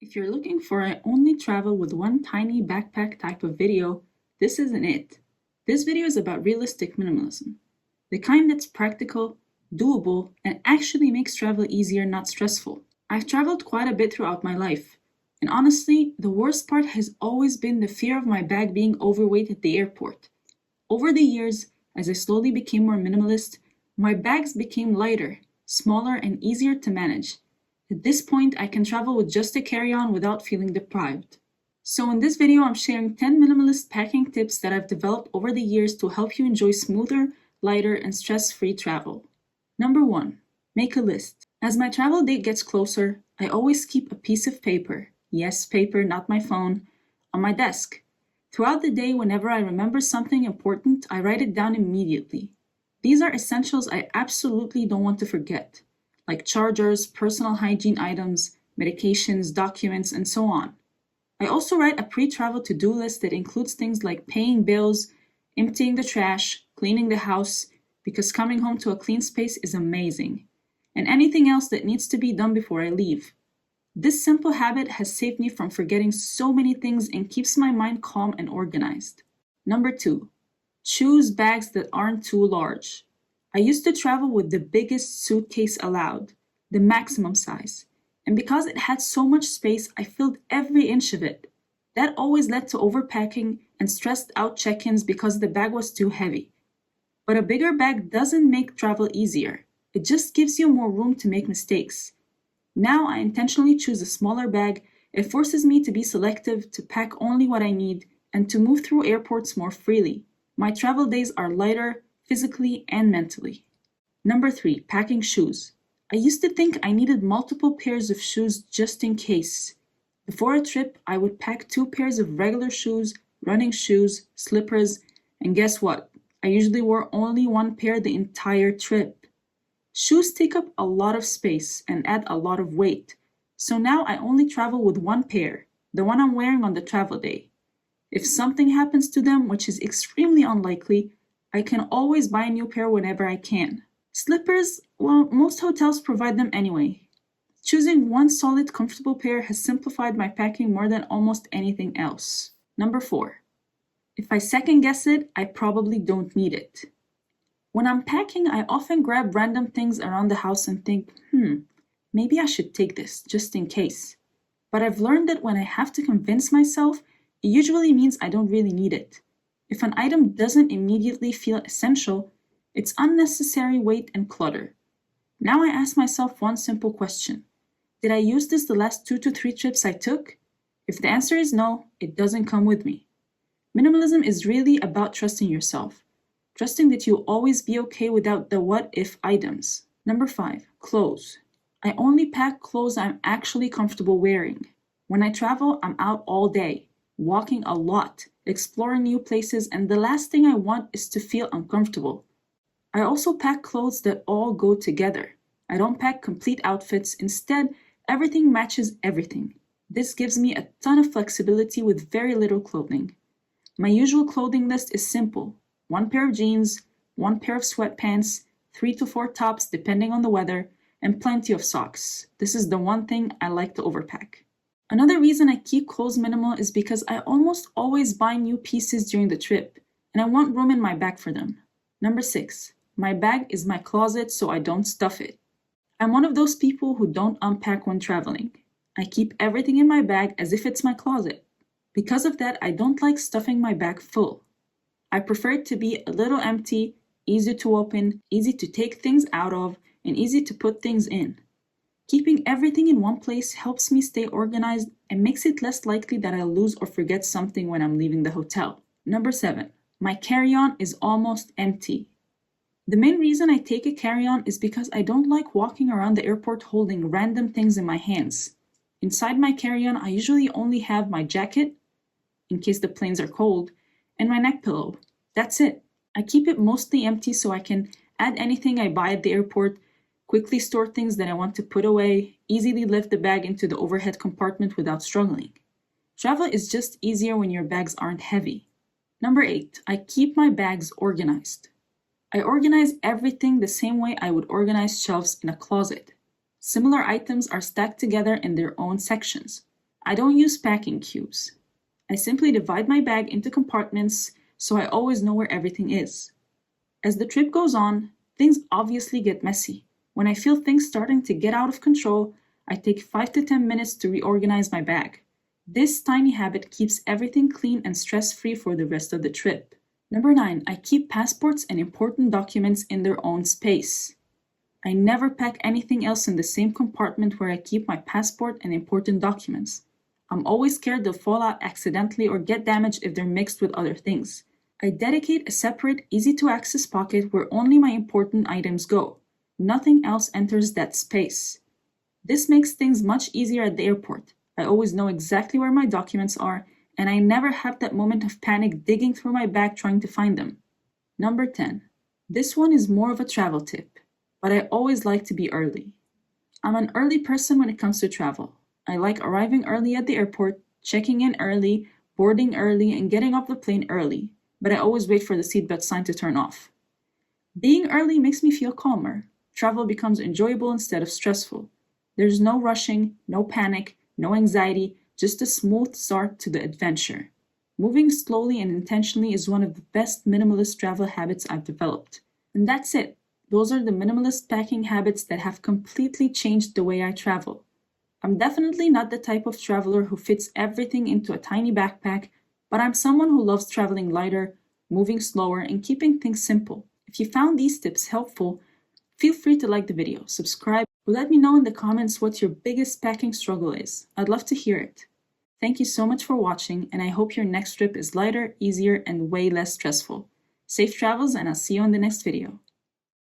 If you're looking for an only travel with one tiny backpack type of video, this isn't it. This video is about realistic minimalism, the kind that's practical, doable, and actually makes travel easier, not stressful. I've traveled quite a bit throughout my life, and honestly, the worst part has always been the fear of my bag being overweight at the airport. Over the years, as I slowly became more minimalist, my bags became lighter, smaller, and easier to manage. At this point, I can travel with just a carry-on without feeling deprived. So in this video, I'm sharing 10 minimalist packing tips that I've developed over the years to help you enjoy smoother, lighter, and stress-free travel. Number 1. Make a list. As my travel date gets closer, I always keep a piece of paper, yes, paper, not my phone, on my desk. Throughout the day, whenever I remember something important, I write it down immediately. These are essentials I absolutely don't want to forget, like chargers, personal hygiene items, medications, documents, and so on. I also write a pre-travel to-do list that includes things like paying bills, emptying the trash, cleaning the house, because coming home to a clean space is amazing, and anything else that needs to be done before I leave. This simple habit has saved me from forgetting so many things and keeps my mind calm and organized. Number 2. Choose bags that aren't too large. I used to travel with the biggest suitcase allowed, the maximum size, and because it had so much space, I filled every inch of it. That always led to overpacking and stressed out check-ins because the bag was too heavy. But a bigger bag doesn't make travel easier. It just gives you more room to make mistakes. Now I intentionally choose a smaller bag. It forces me to be selective, to pack only what I need, and to move through airports more freely. My travel days are lighter, physically and mentally. Number 3. Packing shoes. I used to think I needed multiple pairs of shoes just in case. Before a trip, I would pack 2 pairs of regular shoes, running shoes, slippers, and guess what? I usually wore only 1 pair the entire trip. Shoes take up a lot of space and add a lot of weight, so now I only travel with 1 pair, the one I'm wearing on the travel day. If something happens to them, which is extremely unlikely, I can always buy a new pair whenever I can. Slippers, well, most hotels provide them anyway. Choosing 1 solid, comfortable pair has simplified my packing more than almost anything else. Number 4. If I second guess it, I probably don't need it. When I'm packing, I often grab random things around the house and think, maybe I should take this, just in case. But I've learned that when I have to convince myself, it usually means I don't really need it. If an item doesn't immediately feel essential, it's unnecessary weight and clutter. Now I ask myself one simple question. Did I use this the last 2 to 3 trips I took? If the answer is no, it doesn't come with me. Minimalism is really about trusting yourself. Trusting that you'll always be okay without the what-if items. Number 5. Clothes. I only pack clothes I'm actually comfortable wearing. When I travel, I'm out all day, walking a lot, exploring new places, and the last thing I want is to feel uncomfortable. I also pack clothes that all go together. I don't pack complete outfits. Instead, everything matches everything. This gives me a ton of flexibility with very little clothing. My usual clothing list is simple. 1 pair of jeans, 1 pair of sweatpants, 3 to 4 tops depending on the weather, and plenty of socks. This is the one thing I like to overpack. Another reason I keep clothes minimal is because I almost always buy new pieces during the trip, and I want room in my bag for them. Number 6. My bag is my closet so I don't stuff it. I'm one of those people who don't unpack when traveling. I keep everything in my bag as if it's my closet. Because of that, I don't like stuffing my bag full. I prefer it to be a little empty, easy to open, easy to take things out of, and easy to put things in. Keeping everything in one place helps me stay organized and makes it less likely that I'll lose or forget something when I'm leaving the hotel. Number 7. My carry-on is almost empty. The main reason I take a carry-on is because I don't like walking around the airport holding random things in my hands. Inside my carry-on, I usually only have my jacket, in case the planes are cold, and my neck pillow. That's it. I keep it mostly empty so I can add anything I buy at the airport, quickly store things that I want to put away, easily lift the bag into the overhead compartment without struggling. Travel is just easier when your bags aren't heavy. Number 8. I keep my bags organized. I organize everything the same way I would organize shelves in a closet. Similar items are stacked together in their own sections. I don't use packing cubes. I simply divide my bag into compartments so I always know where everything is. As the trip goes on, things obviously get messy. When I feel things starting to get out of control, I take 5 to 10 minutes to reorganize my bag. This tiny habit keeps everything clean and stress-free for the rest of the trip. Number 9, I keep passports and important documents in their own space. I never pack anything else in the same compartment where I keep my passport and important documents. I'm always scared they'll fall out accidentally or get damaged if they're mixed with other things. I dedicate a separate, easy-to-access pocket where only my important items go. Nothing else enters that space. This makes things much easier at the airport. I always know exactly where my documents are, and I never have that moment of panic digging through my bag trying to find them. Number 10. This one is more of a travel tip, but I always like to be early. I'm an early person when it comes to travel. I like arriving early at the airport, checking in early, boarding early, and getting off the plane early, but I always wait for the seatbelt sign to turn off. Being early makes me feel calmer. Travel becomes enjoyable instead of stressful. There's no rushing, no panic, no anxiety, just a smooth start to the adventure. Moving slowly and intentionally is one of the best minimalist travel habits I've developed. And that's it. Those are the minimalist packing habits that have completely changed the way I travel. I'm definitely not the type of traveler who fits everything into a tiny backpack, but I'm someone who loves traveling lighter, moving slower, and keeping things simple. If you found these tips helpful, feel free to like the video, subscribe, or let me know in the comments what your biggest packing struggle is. I'd love to hear it. Thank you so much for watching, and I hope your next trip is lighter, easier, and way less stressful. Safe travels, and I'll see you in the next video.